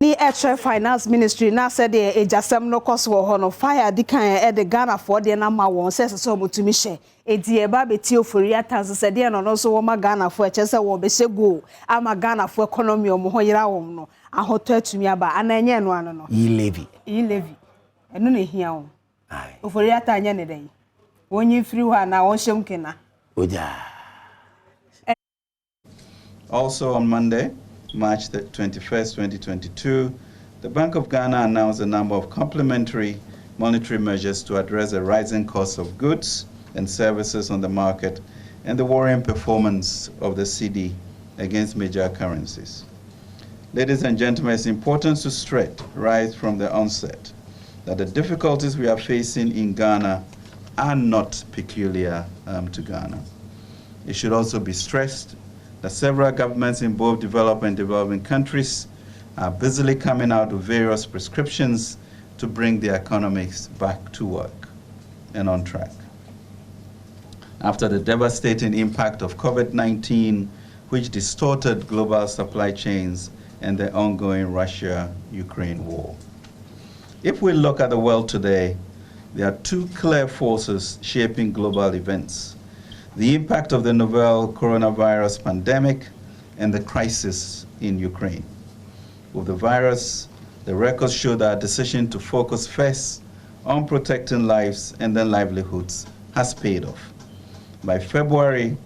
The Extra Finance Ministry now said a jasem no cost for hono fire the kind the Ghana for the number one says so to me share. A dear baby OforiAtta said the no so ma Ghana for chesa wo be se go. Ama Ghana for economy o mo yira wo no. A hotel to me aba ananye no ano no. E-levy. E-levy. Eno ne hia wo. Ai. OforiAtta anya ne dai. Wonyi free wa na won hyem kena. Oja. Also on Monday, March 21st, 2022, the Bank of Ghana announced a number of complementary monetary measures to address the rising cost of goods and services on the market and the worrying performance of the cedi against major currencies. Ladies and gentlemen, it's important to stress right from the onset that the difficulties we are facing in Ghana are not peculiar to Ghana. It should also be stressed that several governments in both developed and developing countries are busily coming out with various prescriptions to bring their economies back to work and on track. After the devastating impact of COVID-19, which distorted global supply chains and the ongoing Russia-Ukraine war. If we look at the world today, there are two clear forces shaping global events: the impact of the novel coronavirus pandemic and the crisis in Ukraine. With the virus, the records show that our decision to focus first on protecting lives and then livelihoods has paid off. By February,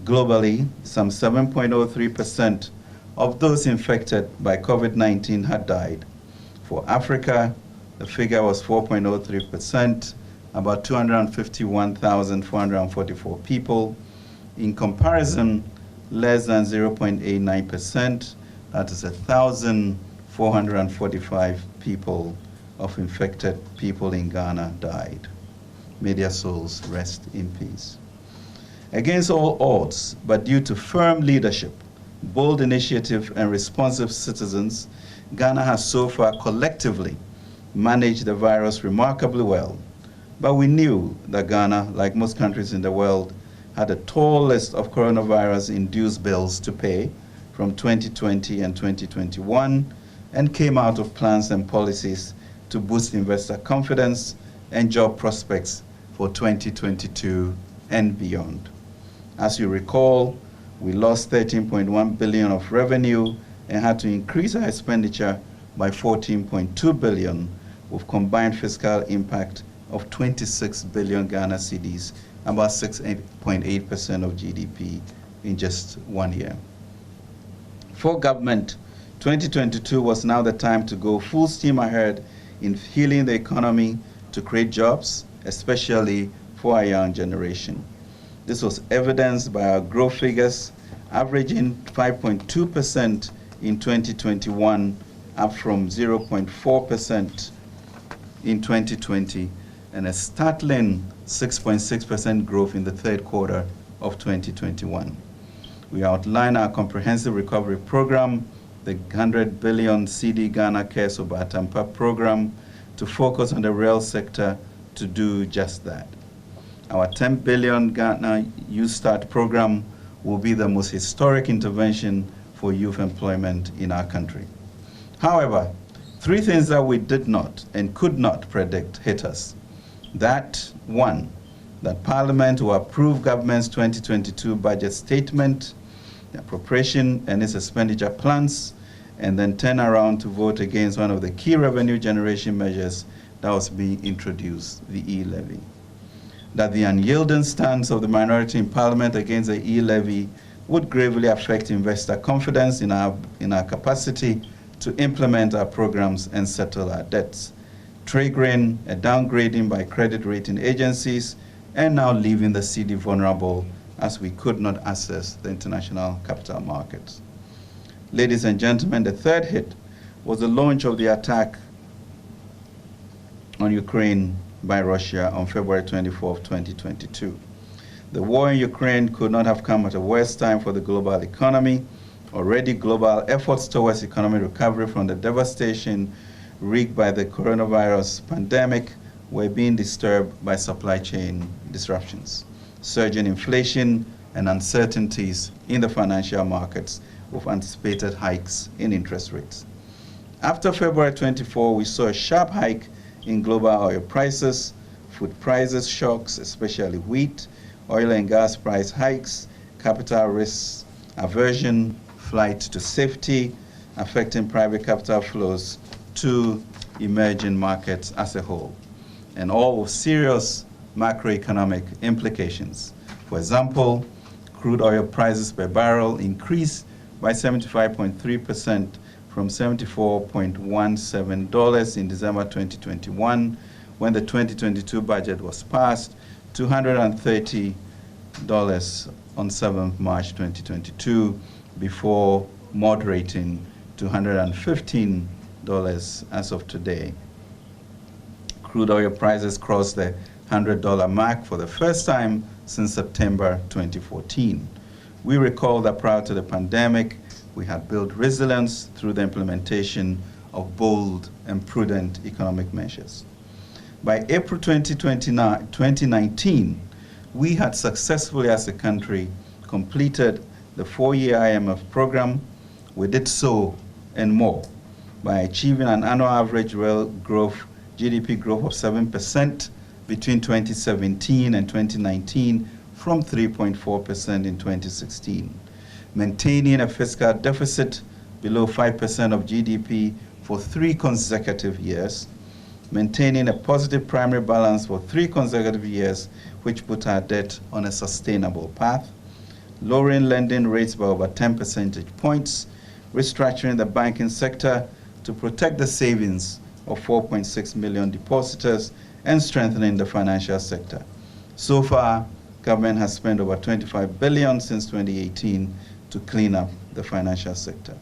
globally, some 7.03% of those infected by COVID-19 had died. For Africa, the figure was 4.03%, about 251,444 people. In comparison, less than 0.89%, that is 1,445 people of infected people in Ghana died. May their souls rest in peace. Against all odds, but due to firm leadership, bold initiative, and responsive citizens, Ghana has so far collectively managed the virus remarkably well. But we knew that Ghana, like most countries in the world, had a tall list of coronavirus-induced bills to pay from 2020 and 2021, and came out of plans and policies to boost investor confidence and job prospects for 2022 and beyond. As you recall, we lost 13.1 billion of revenue and had to increase our expenditure by 14.2 billion, with combined fiscal impact of 26 billion Ghana cedis, about 6.8% of GDP in just 1 year. For government, 2022 was now the time to go full steam ahead in healing the economy to create jobs, especially for our young generation. This was evidenced by our growth figures, averaging 5.2% in 2021, up from 0.4% in 2020, and a startling 6.6% growth in the third quarter of 2021. We outline our comprehensive recovery program, the 100 billion cedi Ghana Cares Over Atampa program, to focus on the real sector to do just that. Our 10 billion Ghana Youth Start program will be the most historic intervention for youth employment in our country. However, three things that we did not and could not predict hit us. That, one, that Parliament will approve government's 2022 budget statement, the appropriation and its expenditure plans, and then turn around to vote against one of the key revenue generation measures that was being introduced, the e-levy. That the unyielding stance of the minority in Parliament against the e-levy would gravely affect investor confidence in our capacity to implement our programs and settle our debts, triggering a downgrading by credit rating agencies, and now leaving the cedi vulnerable as we could not access the international capital markets. Ladies and gentlemen, the third hit was the launch of the attack on Ukraine by Russia on February 24, 2022. The war in Ukraine could not have come at a worse time for the global economy. Already, global efforts towards economic recovery from the devastation wreaked by the coronavirus pandemic were being disturbed by supply chain disruptions, surging inflation, and uncertainties in the financial markets with anticipated hikes in interest rates. After February 24, we saw a sharp hike in global oil prices, food prices shocks, especially wheat, oil and gas price hikes, capital risks, aversion, flight to safety, affecting private capital flows to emerging markets as a whole, and all with serious macroeconomic implications. For example, crude oil prices per barrel increased by 75.3% from $74.17 in December 2021, when the 2022 budget was passed, to $130 on 7th March 2022, before moderating to $115 as of today. Crude oil prices crossed the $100 mark for the first time since September 2014. We recall that prior to the pandemic, we had built resilience through the implementation of bold and prudent economic measures. By April 2019, we had successfully, as a country, completed the 4-year IMF program. We did so and more by achieving an annual average real growth, GDP growth of 7% between 2017 and 2019, from 3.4% in 2016. Maintaining a fiscal deficit below 5% of GDP for 3 consecutive years, maintaining a positive primary balance for 3 consecutive years, which put our debt on a sustainable path, lowering lending rates by over 10 percentage points, restructuring the banking sector to protect the savings of 4.6 million depositors, and strengthening the financial sector. So far, government has spent over $25 billion since 2018 to clean up the financial sector,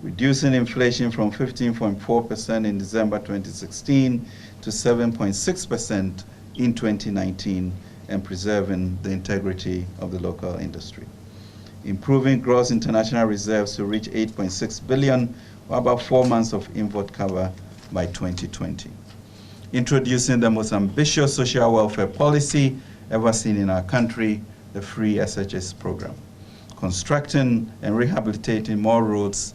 reducing inflation from 15.4% in December 2016 to 7.6% in 2019, and preserving the integrity of the local industry. Improving gross international reserves to reach 8.6 billion, or about 4 months of import cover by 2020. Introducing the most ambitious social welfare policy ever seen in our country, the Free SHS program. Constructing and rehabilitating more roads,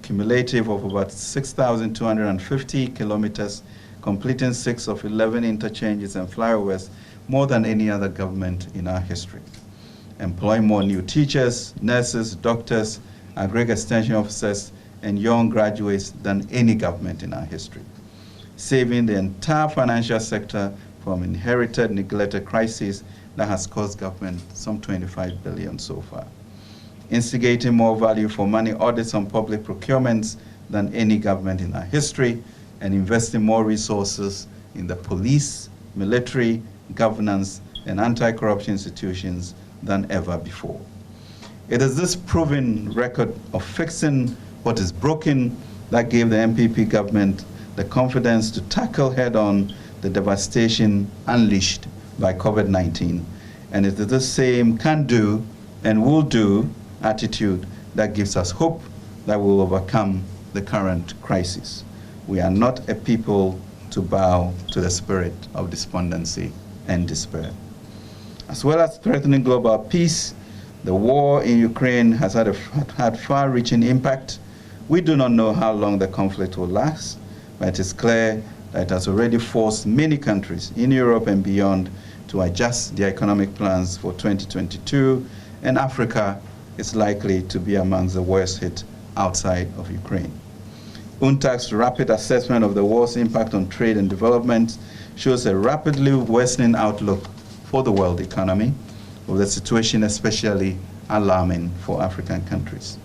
cumulative of about 6,250 kilometers, completing 6 of 11 interchanges and flyovers, more than any other government in our history. Employing more new teachers, nurses, doctors, agri extension officers, and young graduates than any government in our history. Saving the entire financial sector from inherited, neglected crises that has cost government some 25 billion so far. Instigating more value for money audits on public procurements than any government in our history, and investing more resources in the police, military, governance, and anti-corruption institutions than ever before. It is this proven record of fixing what is broken that gave the MPP government the confidence to tackle head-on the devastation unleashed by COVID-19. And it is the same can-do and will-do attitude that gives us hope that we will overcome the current crisis. We are not a people to bow to the spirit of despondency and despair. As well as threatening global peace, the war in Ukraine has had far-reaching impact. We do not know how long the conflict will last, but it is clear that it has already forced many countries in Europe and beyond to adjust their economic plans for 2022, and Africa is likely to be amongst the worst hit outside of Ukraine. UNTAC's rapid assessment of the war's impact on trade and development shows a rapidly worsening outlook for the world economy, with the situation especially alarming for African countries.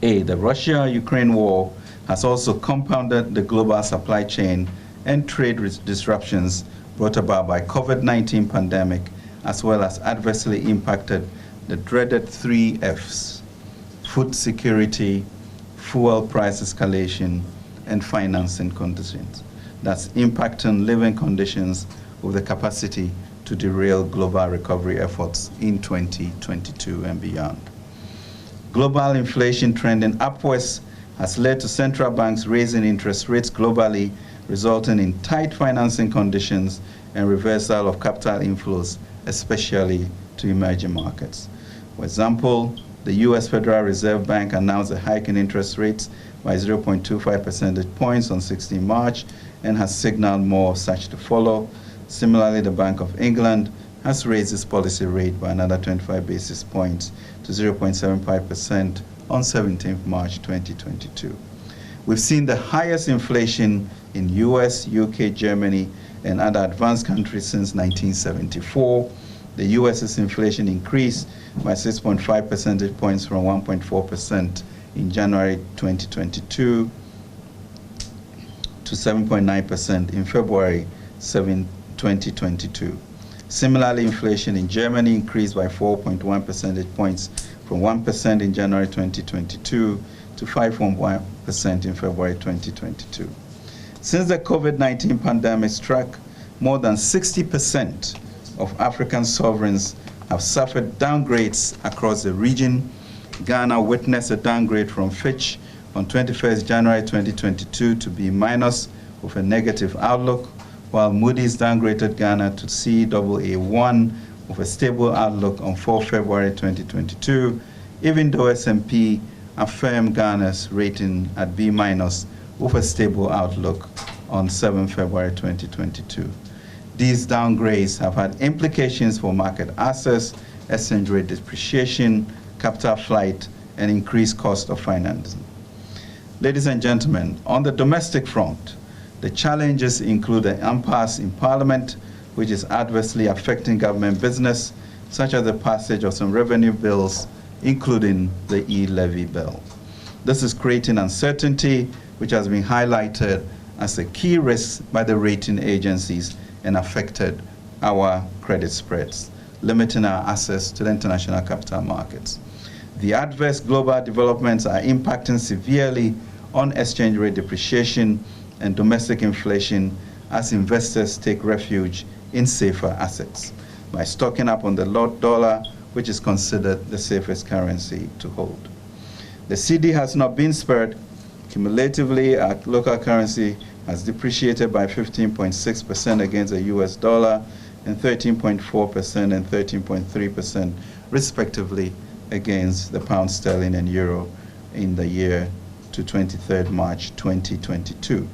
The Russia-Ukraine war has also compounded the global supply chain and trade disruptions brought about by COVID-19 pandemic, as well as adversely impacted the dreaded 3 Fs: food security, fuel price escalation, and financing conditions. That's impacting living conditions with the capacity to derail global recovery efforts in 2022 and beyond. Global inflation trending upwards has led to central banks raising interest rates globally, resulting in tight financing conditions and reversal of capital inflows, especially to emerging markets. For example, the U.S. Federal Reserve Bank announced a hike in interest rates by 0.25 percentage points on 16 March and has signaled more such to follow. Similarly, the Bank of England has raised its policy rate by another 25 basis points to 0.75% on 17th March 2022. We've seen the highest inflation in US, UK, Germany, and other advanced countries since 1974. The US's inflation increased by 6.5 percentage points from 1.4% in January 2022 to 7.9% in February 2022. Similarly, inflation in Germany increased by 4.1 percentage points from 1% in January 2022 to 5.1% in February 2022. Since the COVID-19 pandemic struck, more than 60% of African sovereigns have suffered downgrades across the region. Ghana witnessed a downgrade from Fitch on 21st January 2022 to B- with a negative outlook, while Moody's downgraded Ghana to Caa1 with a stable outlook on 4 February 2022, even though S&P affirmed Ghana's rating at B- with a stable outlook on 7 February 2022. These downgrades have had implications for market access, exchange rate depreciation, capital flight, and increased cost of financing. Ladies and gentlemen, on the domestic front, the challenges include the impasse in Parliament, which is adversely affecting government business, such as the passage of some revenue bills, including the e-levy bill. This is creating uncertainty, which has been highlighted as a key risk by the rating agencies and affected our credit spreads, limiting our access to the international capital markets. The adverse global developments are impacting severely on exchange rate depreciation and domestic inflation as investors take refuge in safer assets by stocking up on the dollar, which is considered the safest currency to hold. The CD has not been spared. Cumulatively, our local currency has depreciated by 15.6% against the US dollar and 13.4% and 13.3% respectively against the pound sterling and euro in the year to 23rd March 2022.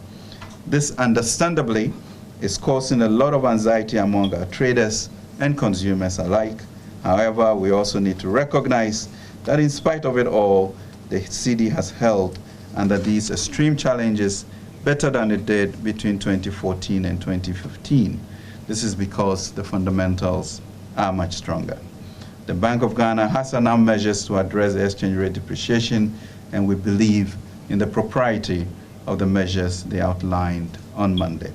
This understandably is causing a lot of anxiety among our traders and consumers alike. However, we also need to recognize that in spite of it all, the CD has held under these extreme challenges better than it did between 2014 and 2015. This is because the fundamentals are much stronger. The Bank of Ghana has announced measures to address the exchange rate depreciation, and we believe in the propriety of the measures they outlined on Monday.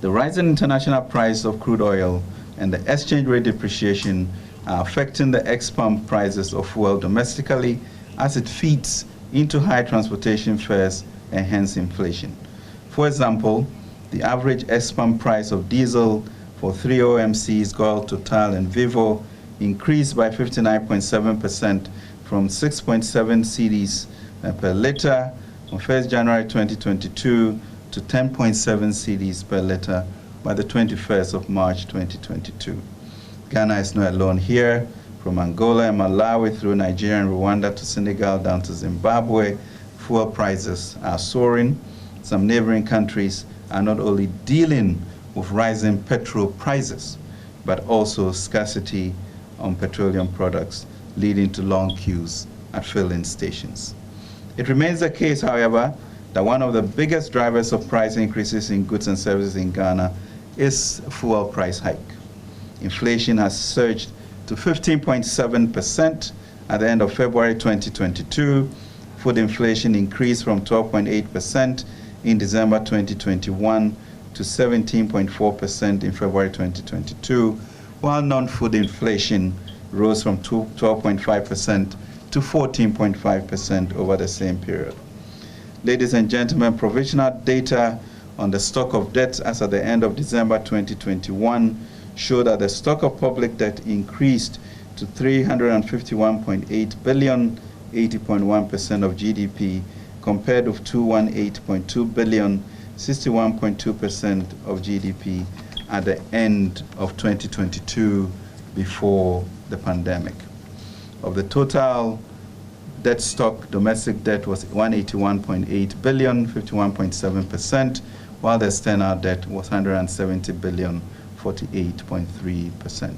The rising international price of crude oil and the exchange rate depreciation are affecting the ex-pump prices of fuel domestically as it feeds into high transportation fares and hence inflation. For example, the average ex-pump price of diesel for 3 OMCs, Gold, Total, and Vivo increased by 59.7% from 6.7 cedis per liter on 1st January 2022 to 10.7 cedis per liter by the 21st of March 2022. Ghana is not alone here. From Angola and Malawi through Nigeria and Rwanda to Senegal down to Zimbabwe, fuel prices are soaring. Some neighboring countries are not only dealing with rising petrol prices, but also scarcity on petroleum products, leading to long queues at filling stations. It remains the case, however, that one of the biggest drivers of price increases in goods and services in Ghana is fuel price hike. Inflation has surged to 15.7% at the end of February 2022. Food inflation increased from 12.8% in December 2021 to 17.4% in February 2022, while non-food inflation rose from 12.5% to 14.5% over the same period. Ladies and gentlemen, provisional data on the stock of debt as at the end of December 2021 show that the stock of public debt increased to 351.8 billion, 80.1% of GDP, compared with 218.2 billion, 61.2% of GDP at the end of 2022 before the pandemic. Of the total debt stock, domestic debt was 181.8 billion, 51.7%, while the external debt was 170 billion, 48.3%.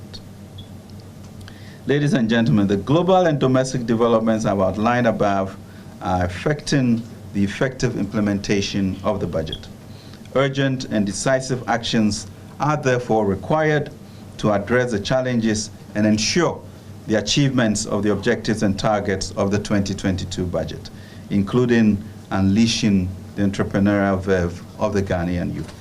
Ladies and gentlemen, the global and domestic developments I've outlined above are affecting the effective implementation of the budget. Urgent and decisive actions are therefore required to address the challenges and ensure the achievements of the objectives and targets of the 2022 budget, including unleashing the entrepreneurial verve of the Ghanaian youth.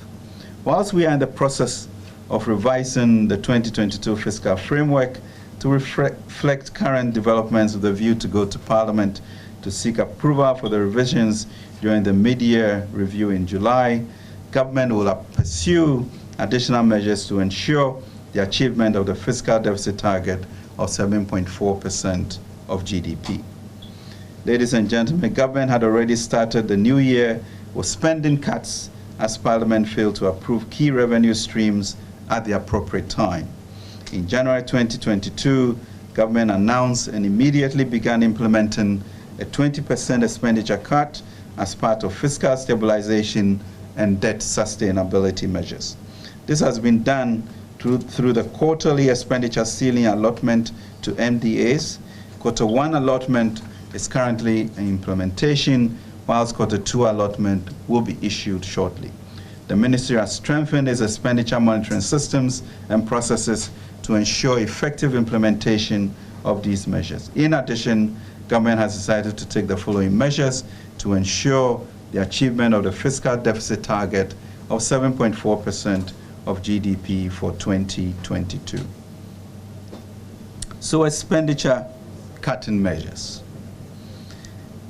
Whilst we are in the process of revising the 2022 fiscal framework to reflect current developments with a view to go to Parliament to seek approval for the revisions during the mid-year review in July, government will pursue additional measures to ensure the achievement of the fiscal deficit target of 7.4% of GDP. Ladies and gentlemen, government had already started the new year with spending cuts as Parliament failed to approve key revenue streams at the appropriate time. In January 2022, government announced and immediately began implementing a 20% expenditure cut as part of fiscal stabilization and debt sustainability measures. This has been done through the quarterly expenditure ceiling allotment to MDAs. Quarter 1 allotment is currently in implementation, whilst Quarter 2 allotment will be issued shortly. The ministry has strengthened its expenditure monitoring systems and processes to ensure effective implementation of these measures. In addition, government has decided to take the following measures to ensure the achievement of the fiscal deficit target of 7.4% of GDP for 2022. So expenditure cutting measures.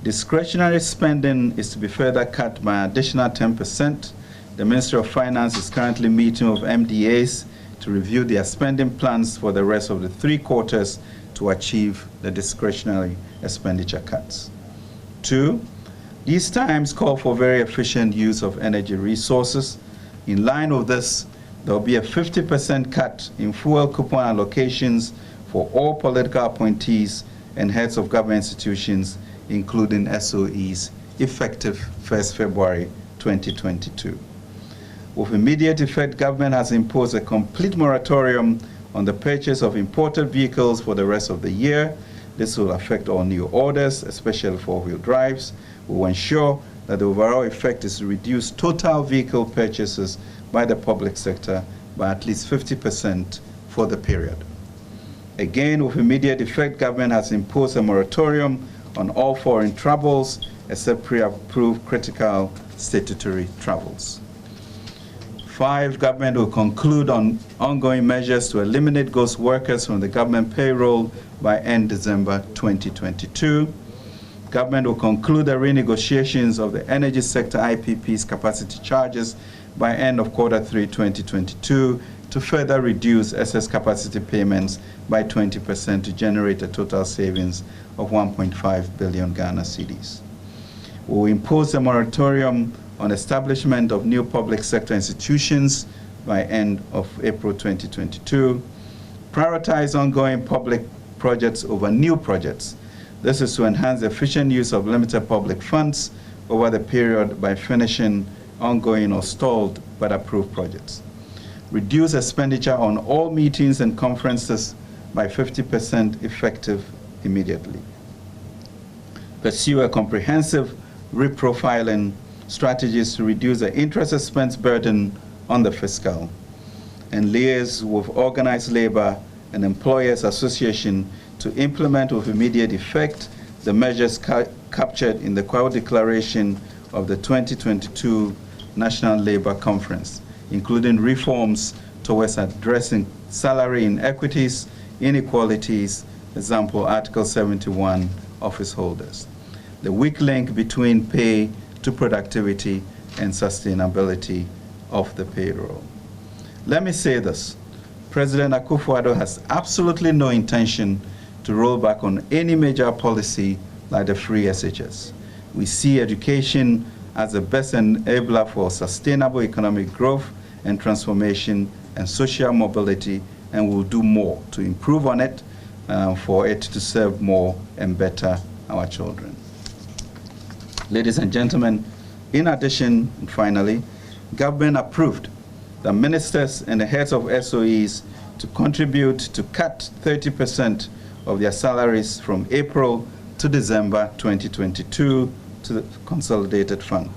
Discretionary spending is to be further cut by an additional 10%. The Ministry of Finance is currently meeting with MDAs to review their spending plans for the rest of the 3 quarters to achieve the discretionary expenditure cuts. 2, these times call for very efficient use of energy resources. In line with this, there will be a 50% cut in fuel coupon allocations for all political appointees and heads of government institutions, including SOEs, effective 1st February 2022. With immediate effect, government has imposed a complete moratorium on the purchase of imported vehicles for the rest of the year. This will affect all new orders, especially four-wheel drives. We will ensure that the overall effect is to reduce total vehicle purchases by the public sector by at least 50% for the period. Again, with immediate effect, government has imposed a moratorium on all foreign travels except pre-approved critical statutory travels. 5, government will conclude on ongoing measures to eliminate ghost workers from the government payroll by end December 2022. Government will conclude the renegotiations of the energy sector IPP's capacity charges by end of quarter 3 2022 to further reduce excess capacity payments by 20% to generate a total savings of 1.5 billion Ghana cedis. We will impose a moratorium on establishment of new public sector institutions by end of April 2022, prioritize ongoing public projects over new projects. This is to enhance the efficient use of limited public funds over the period by finishing ongoing or stalled but approved projects. Reduce expenditure on all meetings and conferences by 50% effective immediately. Pursue a comprehensive reprofiling strategies to reduce the interest expense burden on the fiscal, and liaise with organized labor and employers association to implement with immediate effect the measures captured in the Kwao Declaration of the 2022 National Labor Conference, including reforms towards addressing salary inequities, inequalities, example Article 71, office holders. The weak link between pay to productivity and sustainability of the payroll. Let me say this, President Akufo-Addo has absolutely no intention to roll back on any major policy like the free SHS. We see education as the best enabler for sustainable economic growth and transformation and social mobility, and will do more to improve on it. for it to serve more and better our children. Ladies and gentlemen, in addition, and finally, government approved the ministers and the heads of SOEs to contribute to cut 30% of their salaries from April to December 2022 to the Consolidated Fund.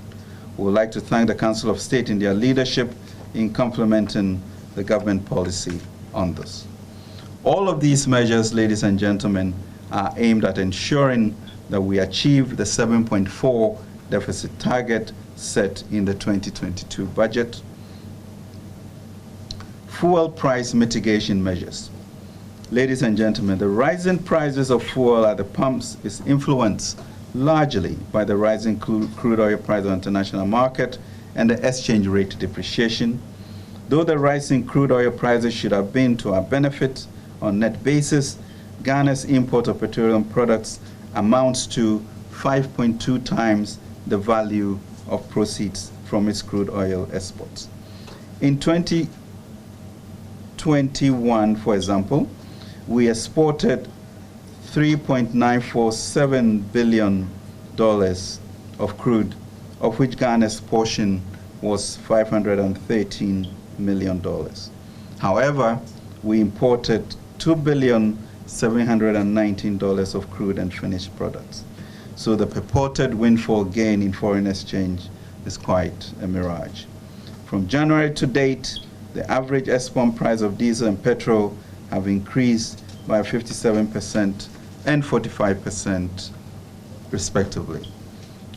We would like to thank the Council of State in their leadership in complementing the government policy on this. All of these measures, ladies and gentlemen, are aimed at ensuring that we achieve the 7.4 deficit target set in the 2022 budget. Fuel price mitigation measures. Ladies and gentlemen, the rising prices of fuel at the pumps is influenced largely by the rising crude oil price on the international market and the exchange rate depreciation. Though the rise in crude oil prices should have been to our benefit on net basis, Ghana's import of petroleum products amounts to 5.2 times the value of proceeds from its crude oil exports. In 2021, for example, we exported $3.947 billion of crude, of which Ghana's portion was $513 million. However, we imported $2,719 of crude and finished products. So the purported windfall gain in foreign exchange is quite a mirage. From January to date, the average export price of diesel and petrol have increased by 57% and 45% respectively.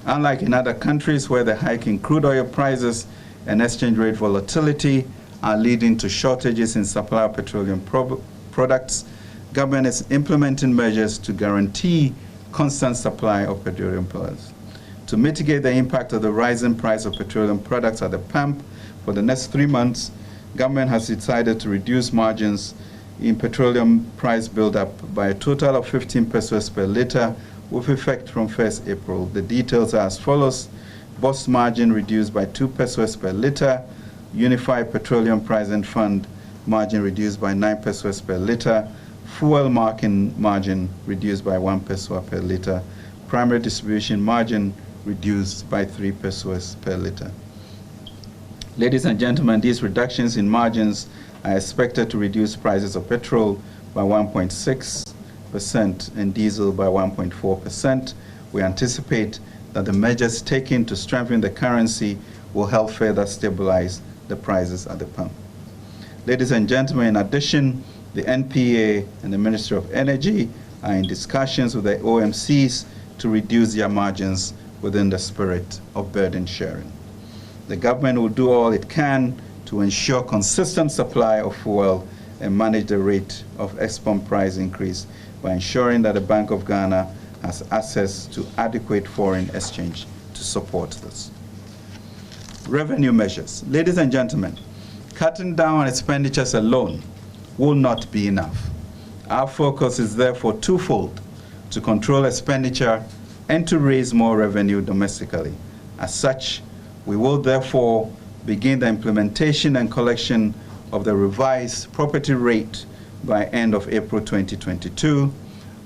Unlike in other countries where the hike in crude oil prices and exchange rate volatility are leading to shortages in supply of petroleum products, government is implementing measures to guarantee constant supply of petroleum products. To mitigate the impact of the rising price of petroleum products at the pump for the next 3 months, government has decided to reduce margins in petroleum price build-up by a total of 15 pesos per litre with effect from 1st April. The details are as follows. Bus margin reduced by 2 pesos per litre, Unified Petroleum Price and Fund margin reduced by 9 pesos per litre, fuel margin reduced by 1 peso per litre, primary distribution margin reduced by 3 pesos per litre. Ladies and gentlemen, these reductions in margins are expected to reduce prices of petrol by 1.6% and diesel by 1.4%. We anticipate that the measures taken to strengthen the currency will help further stabilize the prices at the pump. Ladies and gentlemen, in addition, the NPA and the Ministry of Energy are in discussions with the OMCs to reduce their margins within the spirit of burden sharing. The government will do all it can to ensure consistent supply of fuel and manage the rate of export price increase by ensuring that the Bank of Ghana has access to adequate foreign exchange to support this. Revenue measures. Ladies and gentlemen, cutting down on expenditures alone will not be enough. Our focus is therefore twofold: to control expenditure and to raise more revenue domestically. As such, we will therefore begin the implementation and collection of the revised property rate by end of April 2022.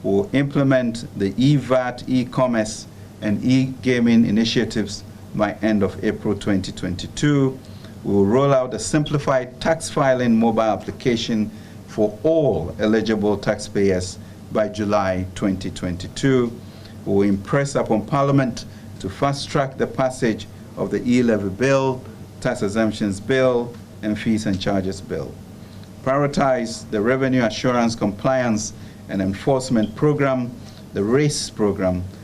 We will implement the e-VAT, e-commerce, and e-gaming initiatives by end of April 2022. We will roll out a simplified tax filing mobile application for all eligible taxpayers by July 2022. We will impress upon Parliament to fast-track the passage of the e-levy bill, tax exemptions bill, and fees and charges bill. Prioritize the revenue assurance compliance and enforcement program, the RACE program,